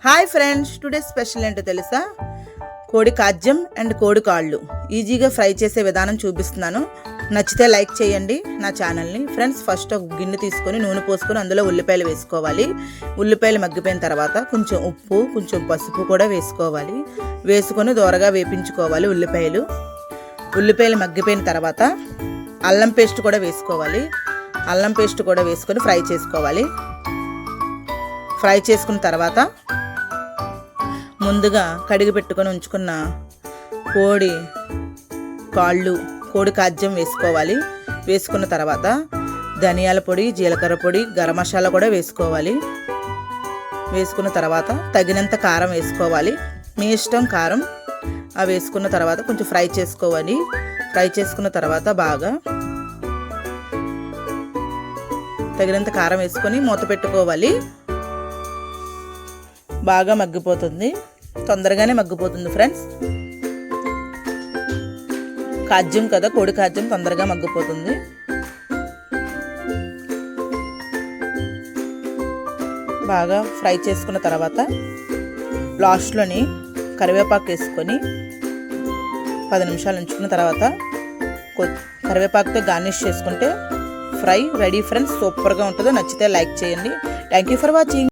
Hi friends, today special ఏంటో తెలుసా? కోడి కాజ్యం అండ్ కోడి కాళ్ళు ఈజీగా ఫ్రై చేసే విధానం చూపిస్తున్నాను. నచ్చితే లైక్ చేయండి నా ఛానల్ని. ఫ్రెండ్స్, ఫస్ట్ ఒక గిన్నె తీసుకొని నూనె పోసుకొని అందులో ఉల్లిపాయలు వేసుకోవాలి. ఉల్లిపాయలు మగ్గిపోయిన తర్వాత కొంచెం ఉప్పు, కొంచెం పసుపు కూడా వేసుకోవాలి. వేసుకొని దోరగా వేపించుకోవాలి. ఉల్లిపాయలు మగ్గిపోయిన తర్వాత అల్లం పేస్ట్ కూడా వేసుకోవాలి. అల్లం పేస్ట్ కూడా వేసుకొని ఫ్రై చేసుకోవాలి. ఫ్రై చేసుకున్న తర్వాత ముందుగా కడిగి పెట్టుకొని ఉంచుకున్న కోడి కాజ్యం వేసుకోవాలి. వేసుకున్న తర్వాత ధనియాల పొడి, జీలకర్ర పొడి, గరం మసాలా కూడా వేసుకోవాలి. వేసుకున్న తర్వాత తగినంత కారం వేసుకోవాలి. మీ ఇష్టం కారం. అవి వేసుకున్న తర్వాత కొంచెం ఫ్రై చేసుకోవాలి. ఫ్రై చేసుకున్న తర్వాత బాగా తగినంత కారం వేసుకొని మూత పెట్టుకోవాలి. బాగా మగ్గిపోతుంది, తొందరగానే మగ్గిపోతుంది ఫ్రెండ్స్. కాజ్యం కదా, కోడి కాజ్యం తొందరగా మగ్గిపోతుంది. బాగా ఫ్రై చేసుకున్న తర్వాత లాస్ట్లోని కరివేపాకు వేసుకొని 10 నిమిషాలు ఉంచుకున్న తర్వాత కరివేపాకుతో గార్నిష్ చేసుకుంటే ఫ్రై రెడీ ఫ్రెండ్స్. సూపర్గా ఉంటుందో. నచ్చితే లైక్ చేయండి. Thank you for watching.